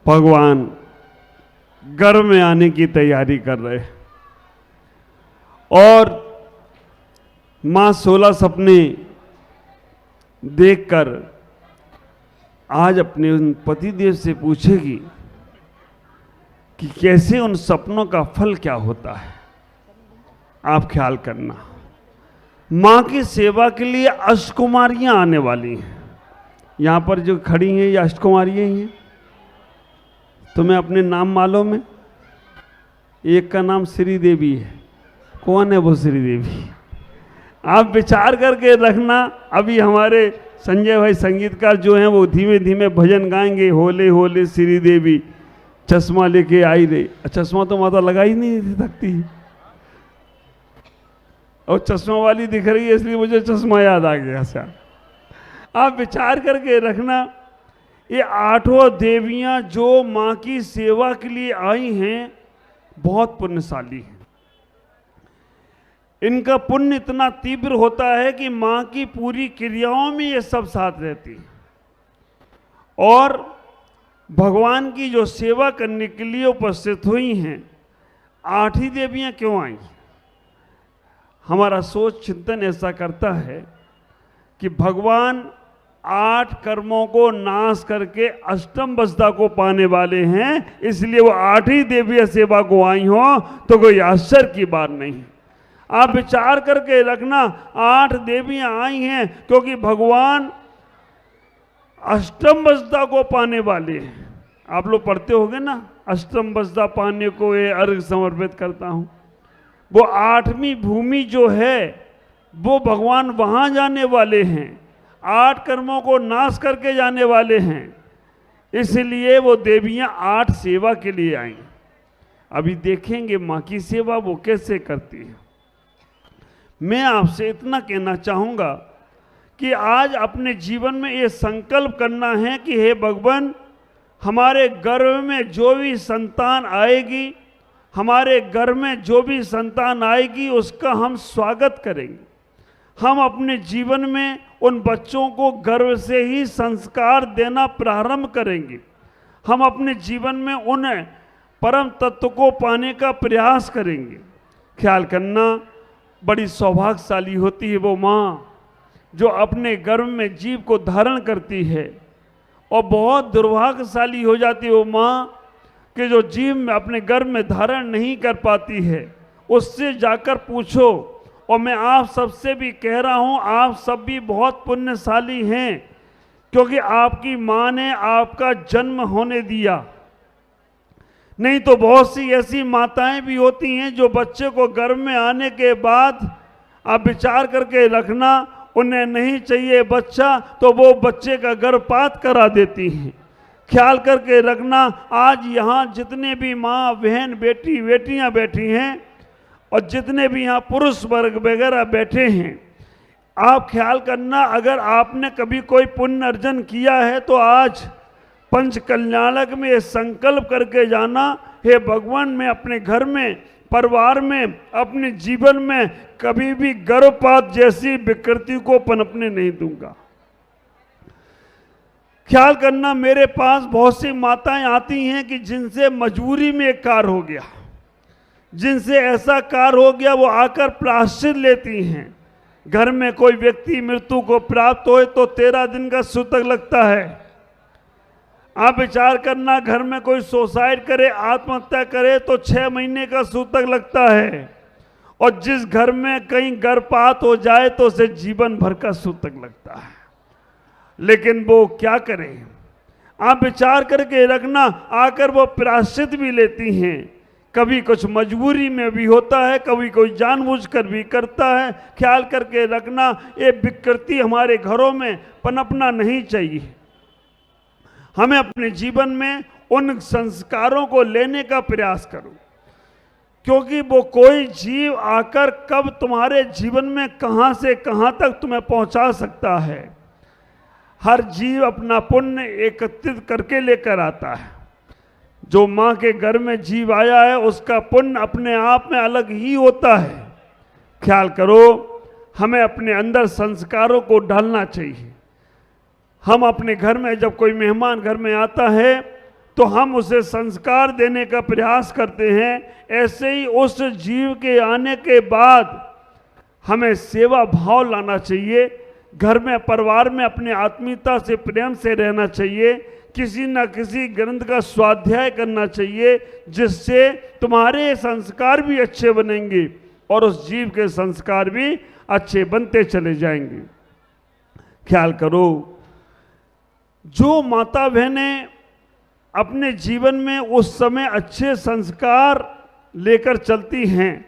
भगवान गर्भ में आने की तैयारी कर रहे हैं और मां 16 सपने देखकर आज अपने उन पतिदेव से पूछेगी कि कैसे उन सपनों का फल क्या होता है। आप ख्याल करना, मां की सेवा के लिए अष्टकुमारियां आने वाली हैं। यहां पर जो खड़ी हैं ये अष्टकुमारियां ही हैं। तुम्हें अपने नाम मालूम है? एक का नाम श्री देवी है। कौन है वो श्री देवी? आप विचार करके रखना। अभी हमारे संजय भाई संगीतकार जो हैं वो धीमे धीमे भजन गाएंगे, होले होले श्री देवी चश्मा लेके आई रे। चश्मा तो माता लगा ही नहीं सकती और चश्मा वाली दिख रही है इसलिए मुझे चश्मा याद आ गया। सर आप विचार करके रखना, ये 8 देवियां जो मां की सेवा के लिए आई हैं बहुत पुण्यशाली हैं। इनका पुण्य इतना तीव्र होता है कि मां की पूरी क्रियाओं में ये सब साथ रहती हैं और भगवान की जो सेवा करने के लिए उपस्थित हुई हैं। 8 ही देवियां क्यों आई? हमारा सोच चिंतन ऐसा करता है कि भगवान 8 कर्मों को नाश करके अष्टम वसुधा को पाने वाले हैं, इसलिए वो 8 ही देवियां सेवा को आई हो तो कोई आश्चर्य की बात नहीं। आप विचार करके रखना, 8 देवियां आई हैं क्योंकि भगवान अष्टम वसुधा को पाने वाले हैं। आप लोग पढ़ते होंगे ना, अष्टम वसुधा पाने को ये अर्घ समर्पित करता हूं। वो 8वीं भूमि जो है वो भगवान वहां जाने वाले हैं, 8 कर्मों को नाश करके जाने वाले हैं, इसलिए वो देवियां 8 सेवा के लिए आई। अभी देखेंगे मां की सेवा वो कैसे करती है। मैं आपसे इतना कहना चाहूंगा कि आज अपने जीवन में ये संकल्प करना है कि हे भगवान, हमारे गर्भ में जो भी संतान आएगी, हमारे घर में जो भी संतान आएगी उसका हम स्वागत करेंगे। हम अपने जीवन में उन बच्चों को गर्भ से ही संस्कार देना प्रारंभ करेंगे। हम अपने जीवन में उन परम तत्व को पाने का प्रयास करेंगे। ख्याल करना, बड़ी सौभाग्यशाली होती है वो माँ जो अपने गर्भ में जीव को धारण करती है, और बहुत दुर्भाग्यशाली हो जाती है वो माँ कि जो जीव अपने गर्भ में धारण नहीं कर पाती है। उससे जाकर पूछो, और मैं आप सबसे भी कह रहा हूँ, आप सब भी बहुत पुण्यशाली हैं क्योंकि आपकी माँ ने आपका जन्म होने दिया। नहीं तो बहुत सी ऐसी माताएं भी होती हैं जो बच्चे को गर्भ में आने के बाद, आप विचार करके रखना, उन्हें नहीं चाहिए बच्चा तो वो बच्चे का गर्भपात करा देती हैं। ख्याल करके रखना, आज यहाँ जितने भी माँ बहन बेटियाँ बैठी हैं और जितने भी यहाँ पुरुष वर्ग वगैरह बैठे हैं, आप ख्याल करना, अगर आपने कभी कोई पुण्य अर्जन किया है तो आज पंच कल्याणक में ये संकल्प करके जाना, हे भगवान, मैं अपने घर में, परिवार में, अपने जीवन में कभी भी गर्भपात जैसी विकृति को पनपने नहीं दूंगा। ख्याल करना, मेरे पास बहुत सी माताएं आती हैं कि जिनसे मजबूरी में एक कार्य हो गया, जिनसे ऐसा कार्य हो गया वो आकर प्रायश्चित लेती हैं। घर में कोई व्यक्ति मृत्यु को प्राप्त होए तो 13 दिन का सूतक लगता है। आप विचार करना, घर में कोई सुसाइड करे, आत्महत्या करे तो 6 महीने का सूतक लगता है, और जिस घर में कहीं गर्भपात हो जाए तो उसे जीवन भर का सूतक लगता है। लेकिन वो क्या करें? आप विचार करके रखना, आकर वो प्रायश्चित भी लेती हैं। कभी कुछ मजबूरी में भी होता है, कभी कोई जानबूझकर भी करता है। ख्याल करके रखना, ये विकृति हमारे घरों में पनपना नहीं चाहिए। हमें अपने जीवन में उन संस्कारों को लेने का प्रयास करो, क्योंकि वो कोई जीव आकर कब तुम्हारे जीवन में कहां से कहां तक तुम्हें पहुंचा सकता है। हर जीव अपना पुण्य एकत्रित करके लेकर आता है। जो मां के घर में जीव आया है उसका पुण्य अपने आप में अलग ही होता है। ख्याल करो, हमें अपने अंदर संस्कारों को डालना चाहिए। हम अपने घर में जब कोई मेहमान घर में आता है तो हम उसे संस्कार देने का प्रयास करते हैं। ऐसे ही उस जीव के आने के बाद हमें सेवा भाव लाना चाहिए। घर में, परिवार में अपने आत्मीयता से, प्रेम से रहना चाहिए। किसी न किसी ग्रंथ का स्वाध्याय करना चाहिए, जिससे तुम्हारे संस्कार भी अच्छे बनेंगे और उस जीव के संस्कार भी अच्छे बनते चले जाएंगे। ख्याल करो, जो माता बहनें अपने जीवन में उस समय अच्छे संस्कार लेकर चलती हैं,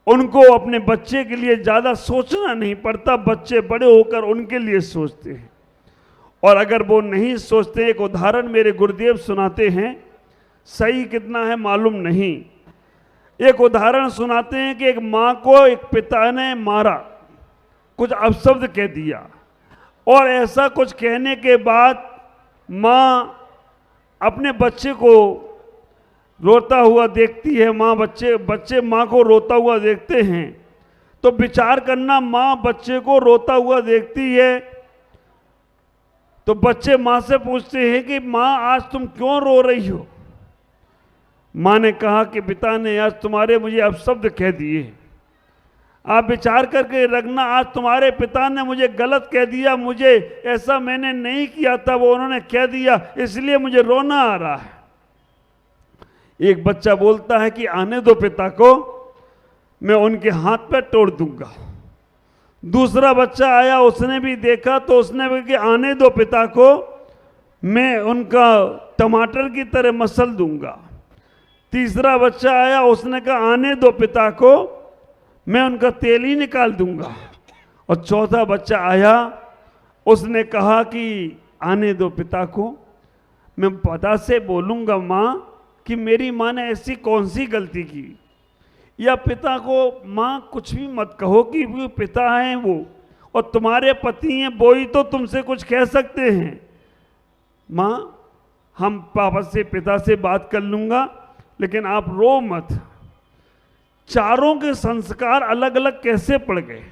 उनको अपने बच्चे के लिए ज़्यादा सोचना नहीं पड़ता। बच्चे बड़े होकर उनके लिए सोचते हैं। और अगर वो नहीं सोचते, एक उदाहरण मेरे गुरुदेव सुनाते हैं, सही कितना है मालूम नहीं। एक उदाहरण सुनाते हैं कि एक माँ को एक पिता ने मारा, कुछ अपशब्द कह दिया, और ऐसा कुछ कहने के बाद माँ अपने बच्चे को रोता हुआ देखती है। बच्चे माँ को रोता हुआ देखते हैं, तो विचार करना, माँ बच्चे को रोता हुआ देखती है तो बच्चे माँ से पूछते हैं कि माँ आज तुम क्यों रो रही हो। माँ ने कहा कि पिता ने आज तुम्हारे मुझे अपशब्द कह दिए। आप विचार करके रखना, आज तुम्हारे पिता ने मुझे गलत कह दिया, मुझे ऐसा मैंने नहीं किया था, वो उन्होंने कह दिया, इसलिए मुझे रोना आ रहा है। एक बच्चा बोलता है कि आने दो पिता को, मैं उनके हाथ पैर तोड़ दूंगा। दूसरा बच्चा आया, उसने भी देखा तो उसने भी कि आने दो पिता को, मैं उनका टमाटर की तरह मसल दूंगा। तीसरा बच्चा आया, उसने कहा आने दो पिता को, मैं उनका तेल ही निकाल दूंगा। और चौथा बच्चा आया, उसने कहा कि आने दो पिता को, मैं पिता से बोलूंगा माँ कि मेरी माँ ने ऐसी कौन सी गलती की, या पिता को माँ कुछ भी मत कहो कि वो पिता हैं वो, और तुम्हारे पति हैं वो ही तो तुमसे कुछ कह सकते हैं। माँ हम पापा से, पिता से बात कर लूँगा, लेकिन आप रो मत। चारों के संस्कार अलग अलग कैसे पड़ गए,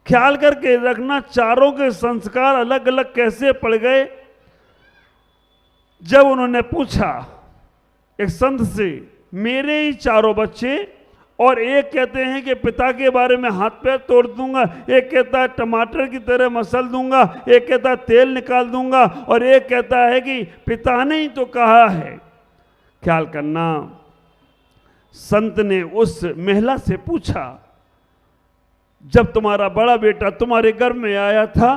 ख्याल करके रखना, चारों के संस्कार अलग अलग कैसे पड़ गए। जब उन्होंने पूछा एक संत से, मेरे ही चारों बच्चे, और एक कहते हैं कि पिता के बारे में हाथ पैर तोड़ दूंगा, एक कहता है टमाटर की तरह मसल दूंगा, एक कहता है तेल निकाल दूंगा, और एक कहता है कि पिता ने ही तो कहा है। ख्याल करना, संत ने उस महिला से पूछा, जब तुम्हारा बड़ा बेटा तुम्हारे घर में आया था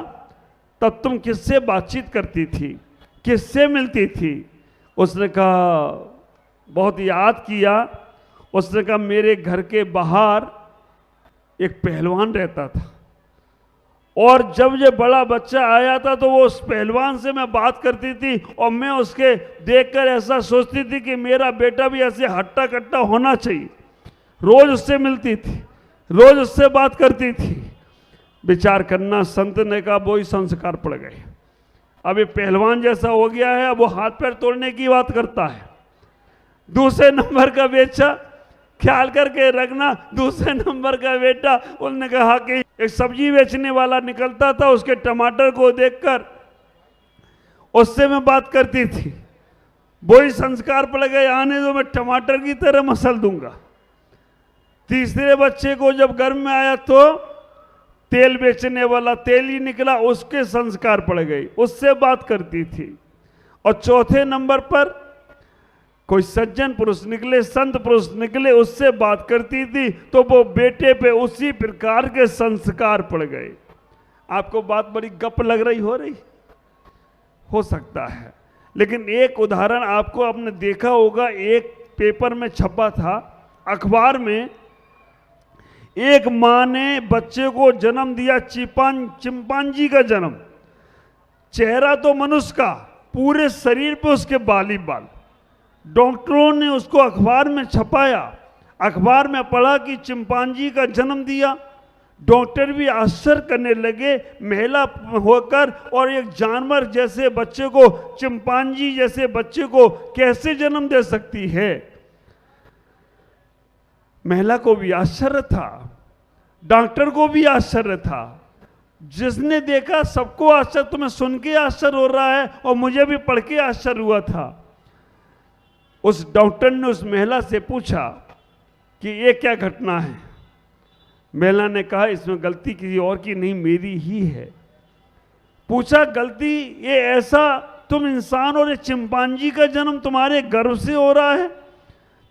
तब तुम किससे बातचीत करती थी, किससे मिलती थी? उसने कहा, बहुत याद किया। उसने कहा मेरे घर के बाहर एक पहलवान रहता था, और जब ये बड़ा बच्चा आया था तो वो उस पहलवान से मैं बात करती थी, और मैं उसके देखकर ऐसा सोचती थी कि मेरा बेटा भी ऐसे हट्टा कट्टा होना चाहिए। रोज उससे मिलती थी, रोज उससे बात करती थी। विचार करना, संत ने कहा वो ही संस्कार पड़ गए। अब ये पहलवान जैसा हो गया है, अब वो हाथ पैर तोड़ने की बात करता है। दूसरे नंबर का बेटा, ख्याल करके रखना, दूसरे नंबर का बेटा, उन्होंने कहा कि एक सब्जी बेचने वाला निकलता था, उसके टमाटर को देखकर उससे मैं बात करती थी। वही संस्कार पड़ गए, आने दो मैं टमाटर की तरह मसल दूंगा। तीसरे बच्चे को जब घर में आया तो तेल बेचने वाला तेल ही निकला, उसके संस्कार पड़ गए, उससे बात करती थी। और चौथे नंबर पर कोई सज्जन पुरुष निकले, संत पुरुष निकले, उससे बात करती थी, तो वो बेटे पे उसी प्रकार के संस्कार पड़ गए। आपको बात बड़ी गप लग रही हो सकता है, लेकिन एक उदाहरण आपको आपने देखा होगा, एक पेपर में छपा था, अखबार में, एक माँ ने बच्चे को जन्म दिया, चिंपांजी का जन्म, चेहरा तो मनुष्य का, पूरे शरीर पे उसके बाल ही बाल। डॉक्टरों ने उसको अखबार में छपाया, अखबार में पढ़ा कि चिंपांजी का जन्म दिया। डॉक्टर भी आश्चर्य करने लगे, महिला होकर और एक जानवर जैसे बच्चे को, चिंपांजी जैसे बच्चे को कैसे जन्म दे सकती है। महिला को भी आश्चर्य था, डॉक्टर को भी आश्चर्य था। जिसने देखा सबको आश्चर्य, तुम्हें सुन के आश्चर्य हो रहा है और मुझे भी पढ़ के आश्चर्य हुआ था। उस डॉक्टर ने उस महिला से पूछा कि ये क्या घटना है। महिला ने कहा इसमें गलती किसी और की नहीं, मेरी ही है। पूछा गलती ये ऐसा, तुम इंसान और ये चिंपांजी का जन्म तुम्हारे गर्भ से हो रहा है,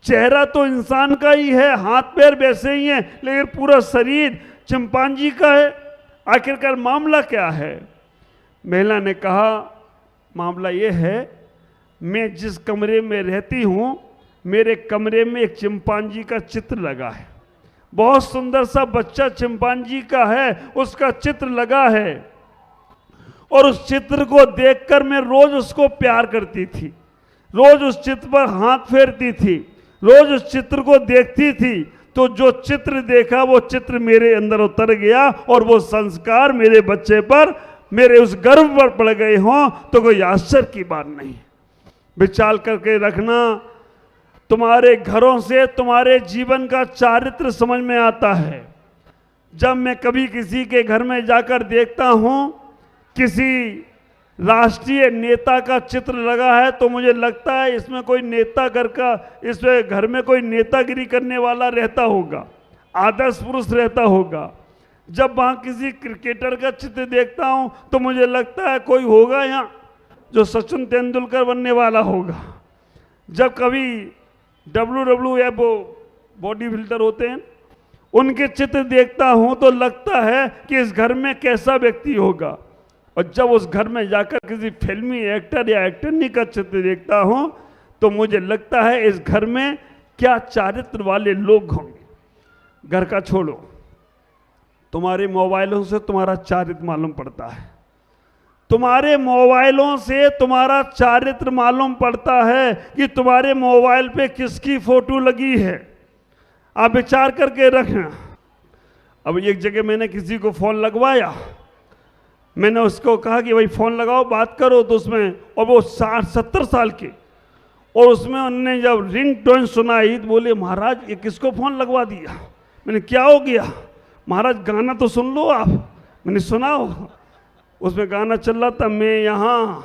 चेहरा तो इंसान का ही है, हाथ पैर वैसे ही हैं, लेकिन पूरा शरीर चिंपांजी का है, आखिरकार मामला क्या है। महिला ने कहा मामला ये है, मैं जिस कमरे में रहती हूँ मेरे कमरे में एक चिंपांजी का चित्र लगा है, बहुत सुंदर सा बच्चा चिंपांजी का है, उसका चित्र लगा है, और उस चित्र को देखकर मैं रोज उसको प्यार करती थी, रोज उस चित्र पर हाथ फेरती थी, रोज उस चित्र को देखती थी। तो जो चित्र देखा वो चित्र मेरे अंदर उतर गया और वो संस्कार मेरे बच्चे पर, मेरे उस गर्भ पर पड़ गए हों तो कोई आश्चर्य की बात नहीं। विचार करके रखना, तुम्हारे घरों से तुम्हारे जीवन का चारित्र समझ में आता है। जब मैं कभी किसी के घर में जाकर देखता हूं किसी राष्ट्रीय नेता का चित्र लगा है तो मुझे लगता है इसमें कोई नेता इसमें घर में कोई नेतागिरी करने वाला रहता होगा, आदर्श पुरुष रहता होगा। जब वहाँ किसी क्रिकेटर का चित्र देखता हूँ तो मुझे लगता है कोई होगा यहाँ जो सचिन तेंदुलकर बनने वाला होगा। जब कभी WWF बॉडी बिल्डर होते हैं उनके चित्र देखता हूँ तो लगता है कि इस घर में कैसा व्यक्ति होगा, और जब उस घर में जाकर किसी फिल्मी एक्टर या एक्टरनी का चित्र देखता हूं तो मुझे लगता है इस घर में क्या चारित्र वाले लोग होंगे। घर का छोड़ो, तुम्हारे मोबाइलों से तुम्हारा चारित्र मालूम पड़ता है, तुम्हारे मोबाइलों से तुम्हारा चारित्र मालूम पड़ता है कि तुम्हारे मोबाइल पे किसकी फोटो लगी है। आप विचार करके रखना। अब एक जगह मैंने किसी को फोन लगवाया, मैंने उसको कहा कि भाई फ़ोन लगाओ बात करो, तो उसमें, और वो 60-70 साल के, और उसमें उन्होंने जब रिंग टोन सुनाई तो बोले महाराज ये किसको फ़ोन लगवा दिया। मैंने क्या हो गया? महाराज गाना तो सुन लो आप। मैंने सुनाओ। उसमें गाना चल रहा था, मैं यहाँ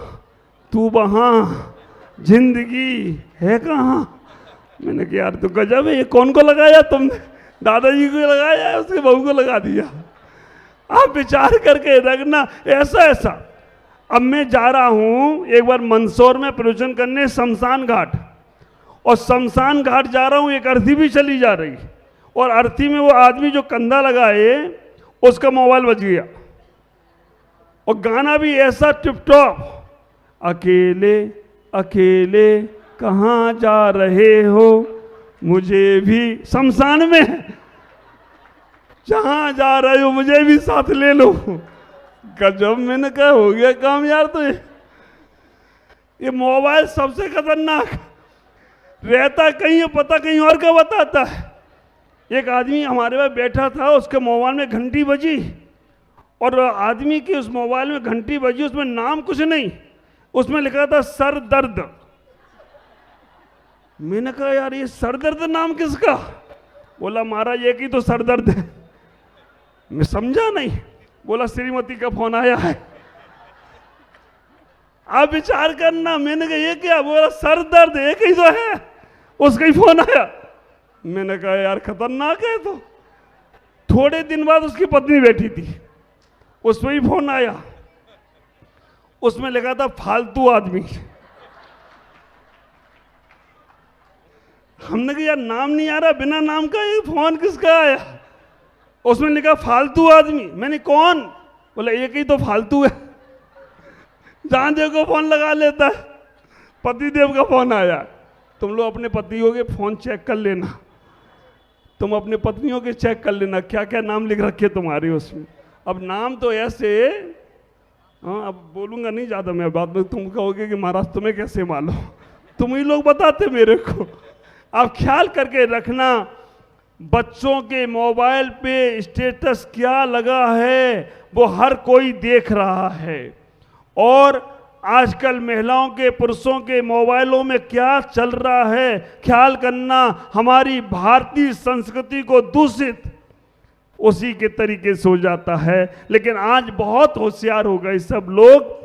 तू वहाँ जिंदगी है कहाँ। मैंने कहा यार तो गजब है, ये कौन को लगाया तुमने? दादाजी को लगाया है, उसके बहू को लगा दिया। आप विचार करके रखना ऐसा ऐसा। अब मैं जा रहा हूं एक बार मंदसौर में प्रवचन करने शमशान घाट, और शमशान घाट जा रहा हूं, एक अर्थी भी चली जा रही, और अर्थी में वो आदमी जो कंधा लगाए उसका मोबाइल बज गया, और गाना भी ऐसा टिप टॉप, अकेले अकेले कहाँ जा रहे हो मुझे भी, शमशान में जहां जा रहे हो मुझे भी साथ ले लो। गजब। मैंने कहा हो गया काम यार। तो ये मोबाइल सबसे खतरनाक रहता कहीं है, पता कहीं और का बताता है। एक आदमी हमारे पास बैठा था, उसके मोबाइल में घंटी बजी, और आदमी की उस मोबाइल में घंटी बजी, उसमें नाम कुछ नहीं, उसमें लिखा था सर दर्द। मैंने कहा यार ये सर दर्द नाम किसका? बोला महाराज एक ही तो सर दर्द है। मैं समझा नहीं। बोला श्रीमती का फोन आया है। आप विचार करना। मैंने कहा ये क्या? बोला सर दर्द एक ही तो है, उसका ही फोन आया। मैंने कहा यार खतरनाक है। तो थोड़े दिन बाद उसकी पत्नी बैठी थी, उसमें भी फोन आया, उसमें लिखा था फालतू आदमी। हमने कहा यार नाम नहीं आ रहा, बिना नाम का ये फोन किसका आया? उसमें लिखा फालतू आदमी। मैंने कौन? बोला एक ही तो फालतू है, जहां देखो फोन लगा लेता है। पतिदेव का फोन आया। तुम लोग अपने पतियों के फोन चेक कर लेना, तुम अपने पत्नियों के चेक कर लेना क्या क्या नाम लिख रखे तुम्हारे उसमें। अब नाम तो ऐसे, हाँ अब बोलूंगा नहीं ज्यादा मैं, बाद में तुम कहोगे कि महाराज तुम्हें कैसे मालूम, तुम ही लोग बताते मेरे को। आप ख्याल करके रखना, बच्चों के मोबाइल पे स्टेटस क्या लगा है वो हर कोई देख रहा है, और आजकल महिलाओं के पुरुषों के मोबाइलों में क्या चल रहा है ख्याल करना। हमारी भारतीय संस्कृति को दूषित उसी के तरीके से हो जाता है। लेकिन आज बहुत होशियार हो गए सब लोग।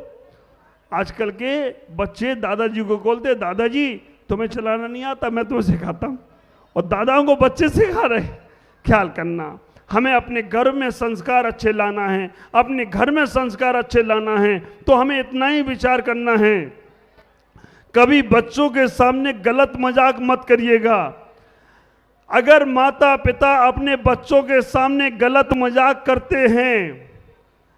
आजकल के बच्चे दादाजी को बोलते, दादाजी तुम्हें चलाना नहीं आता, मैं तुम्हें सिखाता हूँ, और दादाओं को बच्चे सिखा रहे। ख्याल करना, हमें अपने घर में संस्कार अच्छे लाना है, अपने घर में संस्कार अच्छे लाना है, तो हमें इतना ही विचार करना है, कभी बच्चों के सामने गलत मजाक मत करिएगा। अगर माता पिता अपने बच्चों के सामने गलत मजाक करते हैं,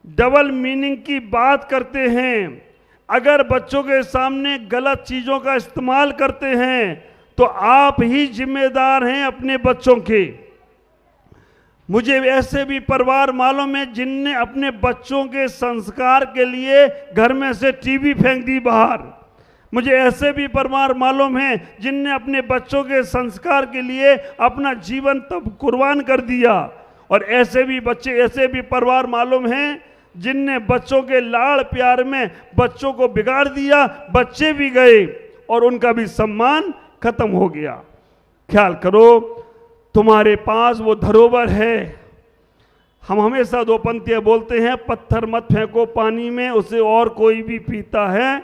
डबल मीनिंग की बात करते हैं, अगर बच्चों के सामने गलत चीजों का इस्तेमाल करते हैं, तो आप ही जिम्मेदार हैं अपने बच्चों के। मुझे ऐसे भी परिवार मालूम है जिनने अपने बच्चों के संस्कार के लिए घर में से टीवी फेंक दी बाहर। मुझे ऐसे भी परिवार मालूम है जिनने अपने बच्चों के संस्कार के लिए अपना जीवन तब कुर्बान कर दिया। और ऐसे भी बच्चे, ऐसे भी परिवार मालूम हैं जिनने बच्चों के लाड़ प्यार में बच्चों को बिगाड़ दिया, बच्चे भी गए और उनका भी सम्मान खत्म हो गया। ख्याल करो, तुम्हारे पास वो धरोहर है। हम हमेशा दो पंक्तियां बोलते हैं, पत्थर मत फेंको पानी में, उसे और कोई भी पीता है।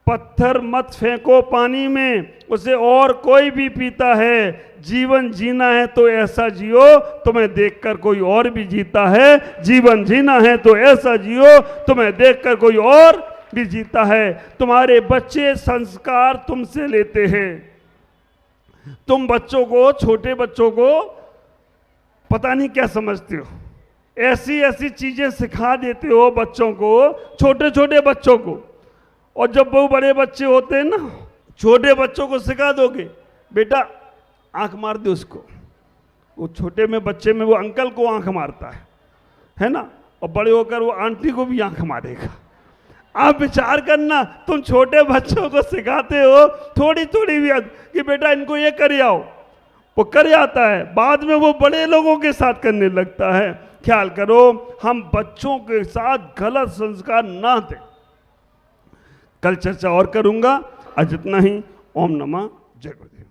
पत्थर मत फेंको पानी में, उसे और कोई भी पीता है। जीवन जीना है तो ऐसा जियो, तुम्हें देखकर कोई और भी जीता है। जीवन जीना है तो ऐसा जियो, तुम्हें देखकर कोई और भी जीता है। तुम्हारे बच्चे संस्कार तुमसे लेते हैं। तुम बच्चों को, छोटे बच्चों को पता नहीं क्या समझते हो, ऐसी ऐसी चीजें सिखा देते हो बच्चों को, छोटे छोटे बच्चों को। और जब वो बड़े बच्चे होते हैं ना, छोटे बच्चों को सिखा दोगे, बेटा आंख मार दे उसको, वो छोटे में बच्चे में वो अंकल को आंख मारता है ना, और बड़े होकर वो आंटी को भी आंख मारेगा। आप विचार करना, तुम छोटे बच्चों को सिखाते हो थोड़ी थोड़ी भी कि बेटा इनको ये कर आओ, वो कर आता है, बाद में वो बड़े लोगों के साथ करने लगता है। ख्याल करो, हम बच्चों के साथ गलत संस्कार ना दें। कल चर्चा और करूंगा, आज इतना ही। ओम नमः जय गुरुदेव।